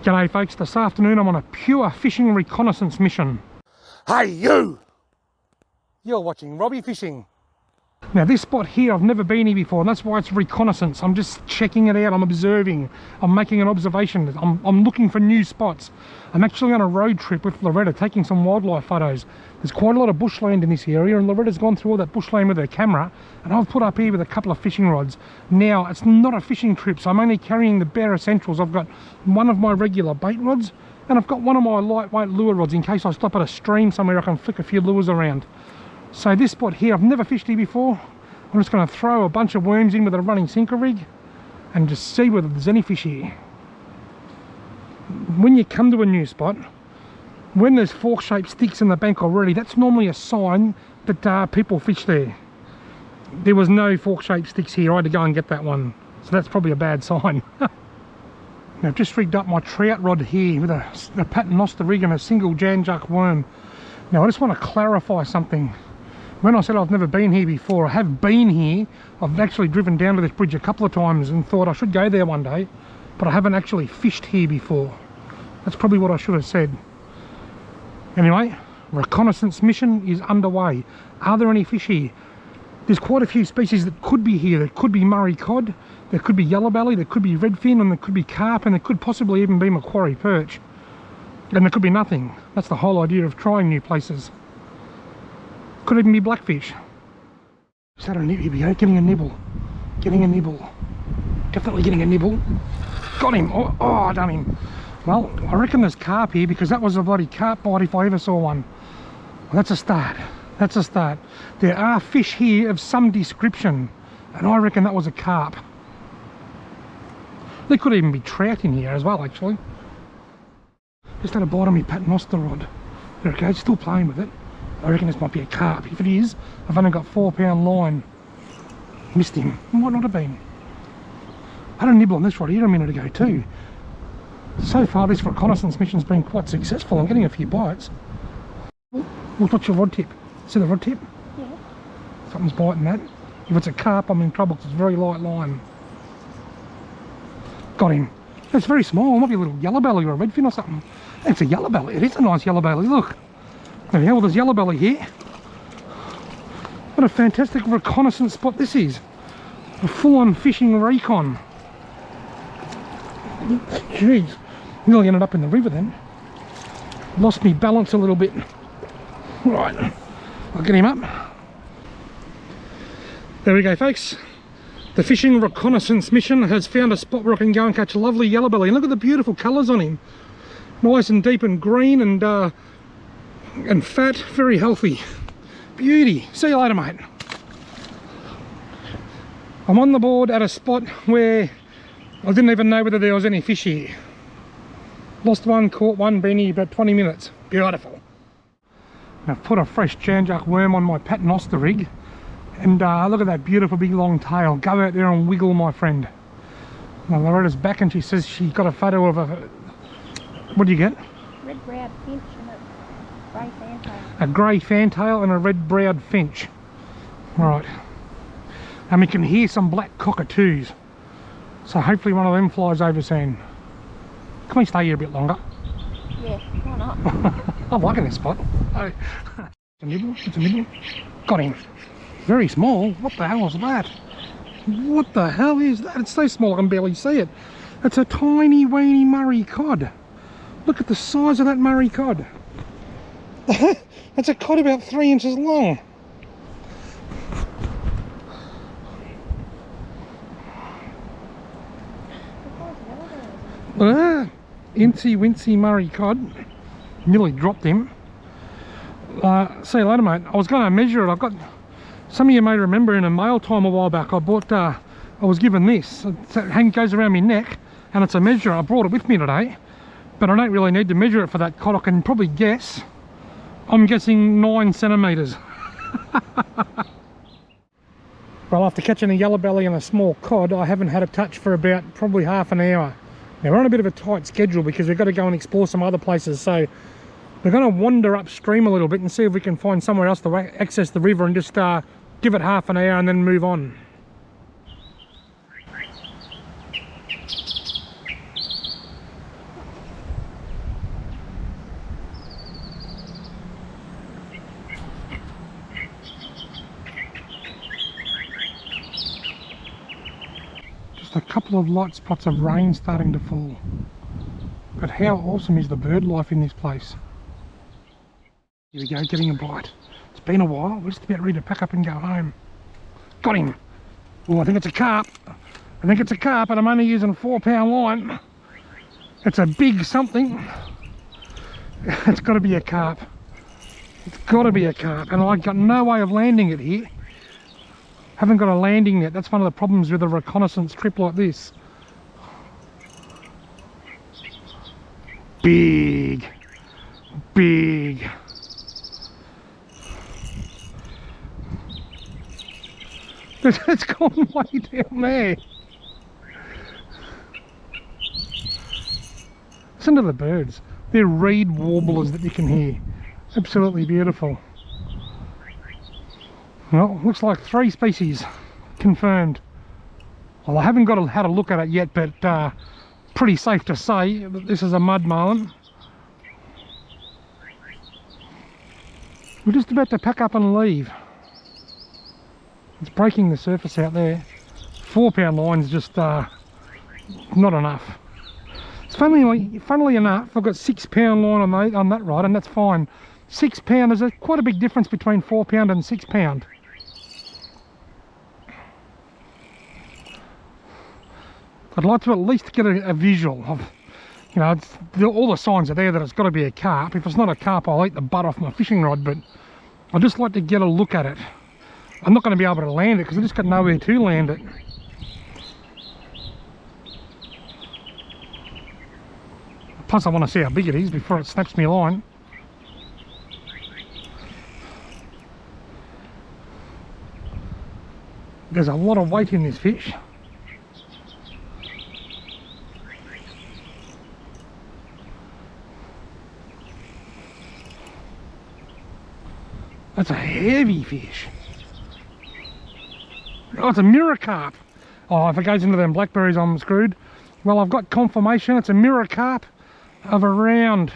G'day folks, this afternoon I'm on a pure fishing reconnaissance mission. Hey you! You're watching Robbie Fishing. Now this spot here, I've never been here before, and that's why it's reconnaissance. I'm just checking it out, I'm observing, I'm making an observation, I'm looking for new spots. I'm actually on a road trip with Loretta taking some wildlife photos. There's quite a lot of bushland in this area, and Loretta's gone through all that bushland with her camera, and I've put up here with a couple of fishing rods. Now, it's not a fishing trip, so I'm only carrying the bare essentials. I've got one of my regular bait rods, and I've got one of my lightweight lure rods in case I stop at a stream somewhere I can flick a few lures around. So this spot here, I've never fished here before. I'm just going to throw a bunch of worms in with a running sinker rig and just see whether there's any fish here. When you come to a new spot, when there's fork-shaped sticks in the bank already, that's normally a sign that people fish there. There was no fork-shaped sticks here. I had to go and get that one, so that's probably a bad sign. Now I've just rigged up my trout rod here with a paternoster rig and a single janjuck worm. Now I just want to clarify something. When I said I've never been here before, I have been here. I've actually driven down to this bridge a couple of times and thought I should go there one day, but I haven't actually fished here before. That's probably what I should have said. Anyway, reconnaissance mission is underway. Are there any fish here? There's quite a few species that could be here. There could be Murray cod, there could be yellow belly, there could be redfin, and there could be carp, and there could possibly even be Macquarie Perch. And there could be nothing. That's the whole idea of trying new places. Could even be blackfish. Is that a nibble? Here we go, getting a nibble. Getting a nibble. Definitely getting a nibble. Got him. Oh, I done him. Well, I reckon there's carp here because that was a bloody carp bite if I ever saw one. Well, that's a start. That's a start. There are fish here of some description, and I reckon that was a carp. There could even be trout in here as well, actually. Just had a bite on my paternoster rod. There it goes, still playing with it. I reckon this might be a carp. If it is, I've only got 4-pound line. Missed him. It might not have been. I had a nibble on this rod here a minute ago too. So far this reconnaissance mission's been quite successful. I'm getting a few bites. What's your rod tip? See the rod tip? Yeah. Something's biting that. If it's a carp, I'm in trouble because it's very light line. Got him. It's very small. It might be a little yellow belly or a redfin or something. It's a yellow belly. It is a nice yellow belly. Look. There we go. Well, there's yellow belly here. What a fantastic reconnaissance spot this is. A full-on fishing recon. Jeez. Nearly ended up in the river then. Lost me balance a little bit. Right. I'll get him up. There we go, folks. The fishing reconnaissance mission has found a spot where I can go and catch a lovely yellow belly. And look at the beautiful colours on him. Nice and deep and green and fat, very healthy. Beauty. See you later, mate. I'm on the board at a spot where I didn't even know whether there was any fish here. Lost one, caught one, been here about 20 minutes. Beautiful. I've put a fresh janjuck worm on my paternoster rig. And look at that beautiful big long tail. Go out there and wiggle, my friend. Now Loretta's back and she says she got a photo of a... What do you get? Red-browed finch and a grey fantail. A grey fantail and a red-browed finch. Alright. And we can hear some black cockatoos. So hopefully one of them flies over soon. Can we stay here a bit longer? Yeah, why not? I'm liking this spot. Oh. It's a nibble. It's a nibble. Got him. Very small. What the hell is that? What the hell is that? It's so small I can barely see it. It's a tiny weeny Murray cod. Look at the size of that Murray cod. That's a cod about 3 inches long. Incy wincy Murray cod. Nearly dropped him. See you later, mate. I was going to measure it. I've got... Some of you may remember in a mail time a while back I bought, I was given this. It goes around my neck and it's a measure. I brought it with me today, but I don't really need to measure it for that cod. I can probably guess. I'm guessing 9 centimetres. Well, after catching a yellow belly and a small cod, I haven't had a touch for about probably half an hour. Now we're on a bit of a tight schedule because we've got to go and explore some other places, so we're going to wander upstream a little bit and see if we can find somewhere else to access the river and just give it half an hour and then move on. couple of light spots of rain starting to fall. But how awesome is the bird life in this place? Here we go, getting a bite. It's been a while, we're just about ready to pack up and go home. Got him! Oh, I think it's a carp. I think it's a carp, and I'm only using 4-pound line. It's a big something. It's got to be a carp. It's got to be a carp, and I've got no way of landing it here. Haven't got a landing net. That's one of the problems with a reconnaissance trip like this. Big. Big. It's gone way down there. Listen to the birds. They're reed warblers that you can hear. Absolutely beautiful. Well, looks like 3 species confirmed. Well, I haven't had a look at it yet, but pretty safe to say that this is a mud marlin. We're just about to pack up and leave. It's breaking the surface out there. 4-pound line's just not enough. Funnily enough, I've got 6-pound line on that rod, and that's fine. 6-pound is quite a big difference between 4-pound and 6-pound. I'd like to at least get a visual of, you know, all the signs are there that it's got to be a carp. If it's not a carp, I'll eat the butt off my fishing rod, but I'd just like to get a look at it. I'm not going to be able to land it because I just got nowhere to land it. Plus I want to see how big it is before it snaps me line. There's a lot of weight in this fish. That's a heavy fish. Oh, it's a mirror carp. Oh, if it goes into them blackberries, I'm screwed. Well, I've got confirmation. It's a mirror carp of around,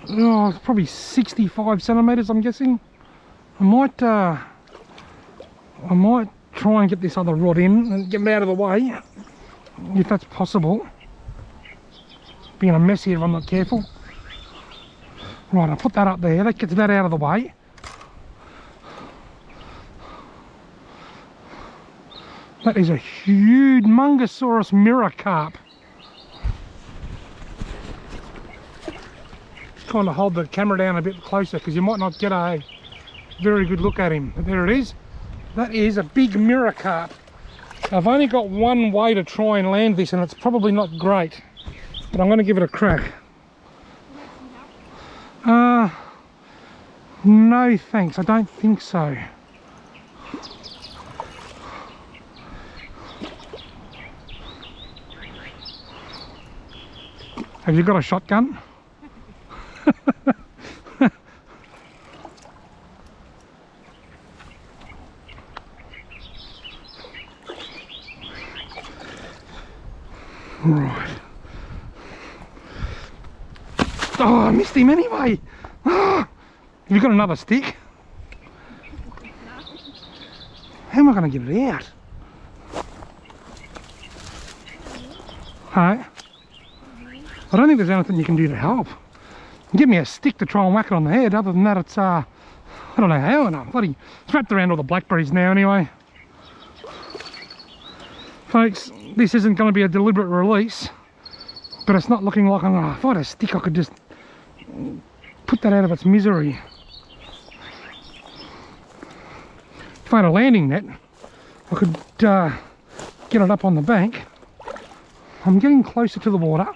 oh, it's probably 65 centimetres, I'm guessing. I might try and get this other rod in and get it out of the way, if that's possible. Being a mess here if I'm not careful. Right, I'll put that up there. That gets that out of the way. That is a huge Mungosaurus mirror carp. Just trying to hold the camera down a bit closer because you might not get a very good look at him. But there it is. That is a big mirror carp. I've only got one way to try and land this, and it's probably not great, but I'm going to give it a crack. No thanks, I don't think so. Have you got a shotgun? Right. Oh, I missed him anyway. Oh, have you got another stick? How am I going to get it out? Hey? I don't think there's anything you can do to help. Give me a stick to try and whack it on the head. Other than that, it's I don't know how, and I'm bloody wrapped around all the blackberries now anyway. Folks, this isn't going to be a deliberate release, but it's not looking like if I had a stick I could just put that out of its misery. If I had a landing net, I could get it up on the bank. I'm getting closer to the water.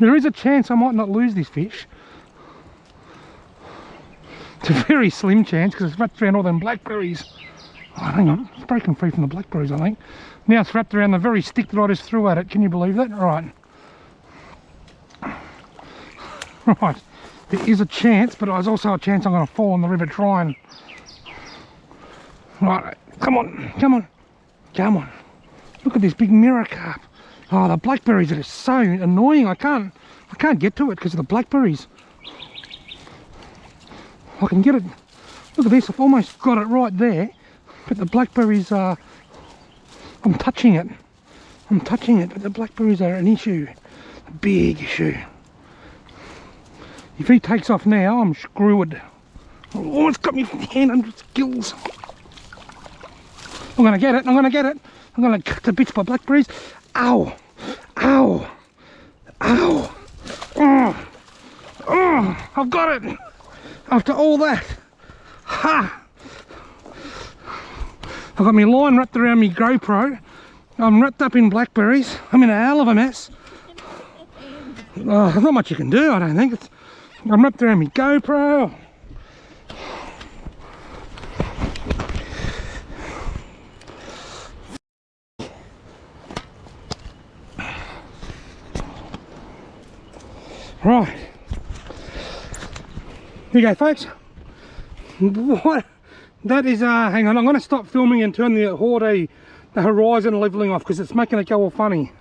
There is a chance I might not lose this fish. It's a very slim chance because it's wrapped around all them blackberries. Oh, hang on, it's breaking free from the blackberries, I think. Now it's wrapped around the very stick that I just threw at it. Can you believe that? Right. Right. There is a chance, but there's also a chance I'm going to fall in the river trying. Right. Come on. Come on. Come on. Look at this big mirror carp. Oh, the blackberries are so annoying. I can't get to it because of the blackberries. I can get it. Look at this. I've almost got it right there, but the blackberries are I'm touching it. I'm touching it, but the blackberries are an issue. A big issue. If he takes off now, I'm screwed. Oh, it's got me hand under its gills. I'm gonna get it, I'm gonna get it. I'm gonna cut to bits by blackberries. Ow! Ow! Ow! Oh! Oh! I've got it! After all that. Ha! I've got my line wrapped around my GoPro. I'm wrapped up in blackberries. I'm in a hell of a mess. There's not much you can do, I don't think. I'm wrapped around my GoPro. Right. Here you go, folks. What? That is, hang on, I'm going to stop filming and turn the horizon leveling off because it's making it go all funny.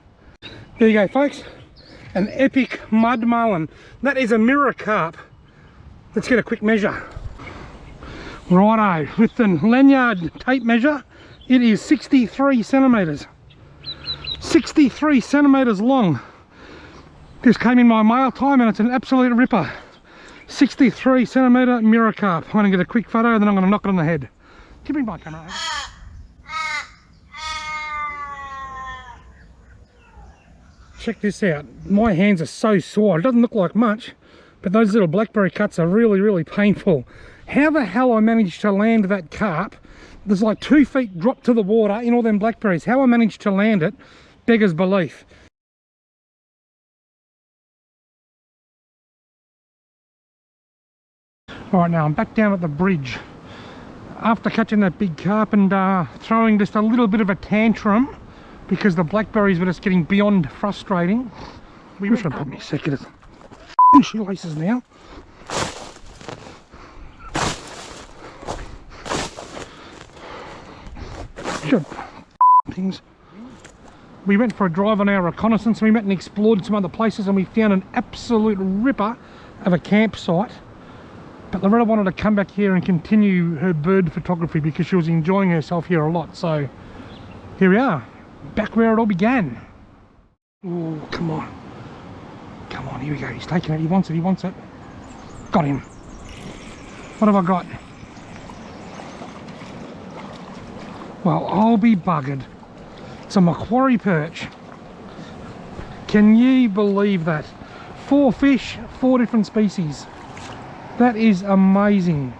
There you go, folks. An epic mud mullen. That is a mirror carp. Let's get a quick measure. Righto, with the lanyard tape measure, it is 63 centimetres. 63 centimetres long. This came in my mail time and it's an absolute ripper. 63 centimetre mirror carp. I'm going to get a quick photo and then I'm going to knock it on the head. Give me my camera. Check this out. My hands are so sore. It doesn't look like much, but those little blackberry cuts are really, really painful. How the hell I managed to land that carp? There's like 2 feet drop to the water in all them blackberries. How I managed to land it beggars belief. Alright, now I'm back down at the bridge. After catching that big carp and throwing just a little bit of a tantrum because the blackberries were just getting beyond frustrating. We wish I'd put me a second. It's shoelaces now. Good things. We went for a drive on our reconnaissance and we went and explored some other places and we found an absolute ripper of a campsite. But Loretta wanted to come back here and continue her bird photography because she was enjoying herself here a lot. So here we are, back where it all began. Oh, come on. Come on, here we go. He's taking it. He wants it. He wants it. Got him. What have I got? Well, I'll be buggered. It's a Macquarie Perch. Can you believe that? 4 fish, 4 different species. That is amazing.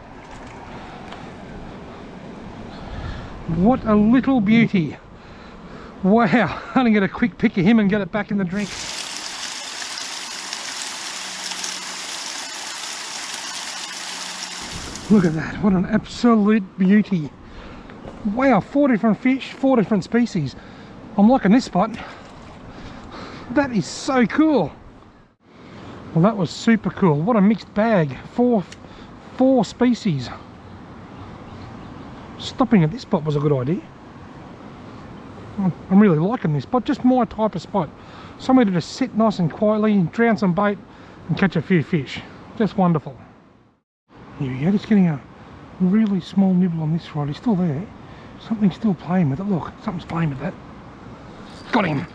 What a little beauty. Wow, I'm gonna get a quick pic of him and get it back in the drink. Look at that, what an absolute beauty. Wow, 4 different fish, 4 different species. I'm liking this spot. That is so cool. Well, that was super cool. What a mixed bag. Four species. Stopping at this spot was a good idea. I'm really liking this spot. Just my type of spot. Somewhere to just sit nice and quietly, drown some bait and catch a few fish. Just wonderful. Here we go. Just getting a really small nibble on this rod. He's still there. Something's still playing with it. Look, something's playing with that. Got him.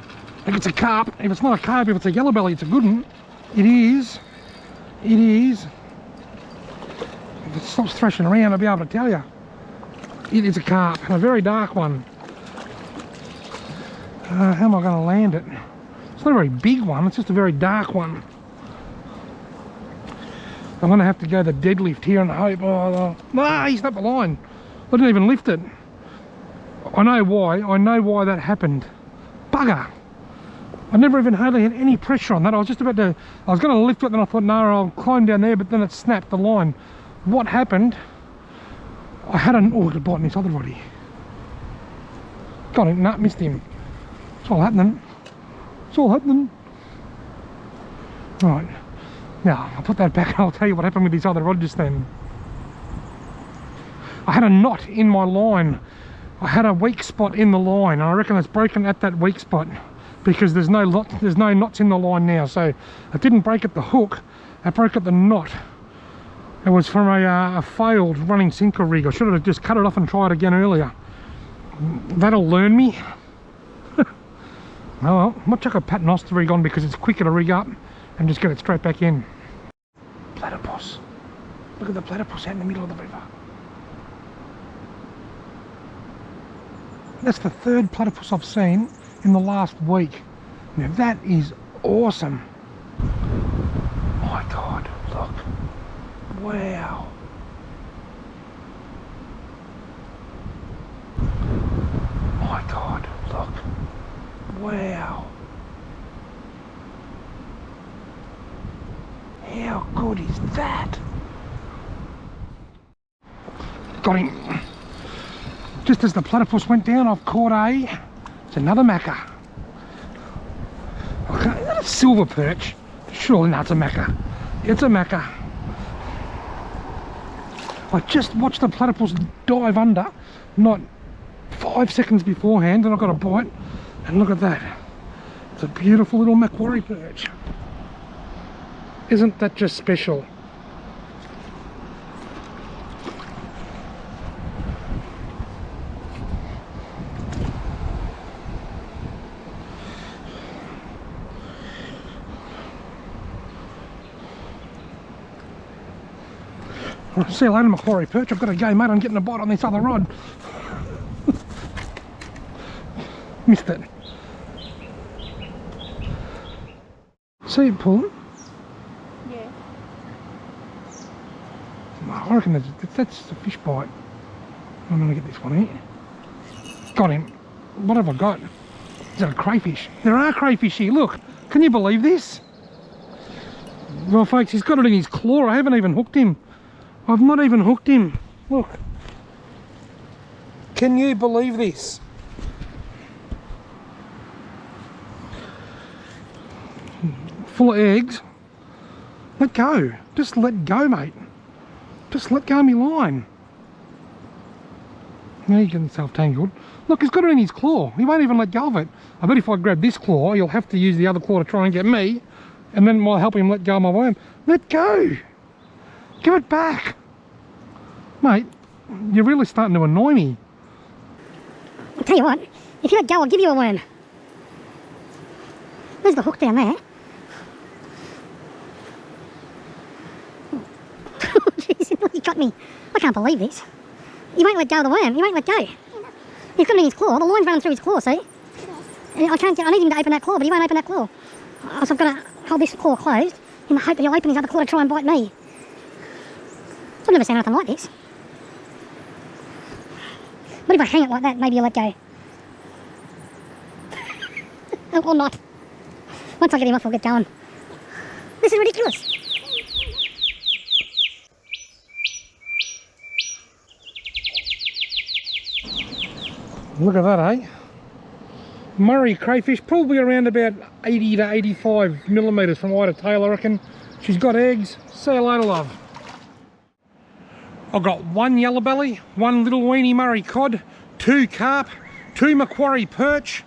If it's a carp, if it's not a carp, if it's a yellow belly, it's a good one. It is. It is. If it stops thrashing around, I'll be able to tell you. It is a carp, and a very dark one. How am I going to land it? It's not a very big one, it's just a very dark one. I'm going to have to go the deadlift here and hope. No, he snapped the line. I didn't even lift it. I know why. I know why that happened. Bugger. I never even hardly had any pressure on that. I was just about to, I was going to lift it, then I thought, no, I'll climb down there, but then it snapped the line. What happened? I had an, oh, I could bite in this other roddy. Got him, no, missed him. It's all happening. It's all happening. Right, now I'll put that back and I'll tell you what happened with this other rod just then. I had a knot in my line. I had a weak spot in the line, and I reckon it's broken at that weak spot, because there's no knots in the line now. So it didn't break at the hook, it broke at the knot. It was from a failed running sinker rig. I should have just cut it off and tried again earlier. That'll learn me. Oh well, I might chuck a paternoster rig on because it's quicker to rig up and just get it straight back in. Platypus. Look at the platypus out in the middle of the river. That's the third platypus I've seen in the last week. Now that is awesome. My God, look. Wow. My God, look. Wow. How good is that? Got him. Just as the platypus went down, I've caught it's another macca. Okay, is that a silver perch? Surely not, it's a macca. It's a macca. I just watched the platypus dive under, not 5 seconds beforehand, and I got a bite. And look at that. It's a beautiful little Macquarie Perch. Isn't that just special? See you later, Macquarie Perch. I've got to go, mate. I'm getting a bite on this other rod. Missed it. See it pulling? Yeah. I reckon that's a fish bite. I'm going to get this one here. Got him. What have I got? Is that a crayfish? There are crayfish here. Look. Can you believe this? Well, folks, he's got it in his claw. I haven't even hooked him. I've not even hooked him. Look. Can you believe this? Full of eggs. Let go. Just let go, mate. Just let go of me line. Now he's getting himself tangled. Look, he's got it in his claw. He won't even let go of it. I bet if I grab this claw, he'll have to use the other claw to try and get me, and then I'll help him let go of my worm. Let go. Give it back. Mate, you're really starting to annoy me. I'll tell you what, if you let go, I'll give you a worm. There's the hook down there. Jeez, he got me. I can't believe this. He won't let go of the worm. He won't let go. He's got it in his claw. The line's running through his claw, see? I need him to open that claw, but he won't open that claw. So I've got to hold this claw closed in the hope that he'll open his other claw to try and bite me. I've never seen anything like this. But if I hang it like that, maybe he'll let go. Or not. Once I get him off, I'll get going. This is ridiculous. Look at that, eh? Murray crayfish, probably around about 80 to 85 millimetres from eye to tail, I reckon. She's got eggs. See you later, love. I've got one yellow belly, one little weeny Murray cod, 2 carp, 2 Macquarie perch,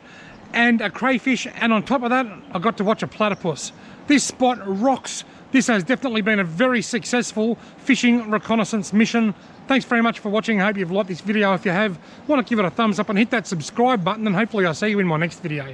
and a crayfish, and on top of that, I got to watch a platypus. This spot rocks. This has definitely been a very successful fishing reconnaissance mission. Thanks very much for watching. I hope you've liked this video. If you have, why not give it a thumbs up and hit that subscribe button, and hopefully I'll see you in my next video.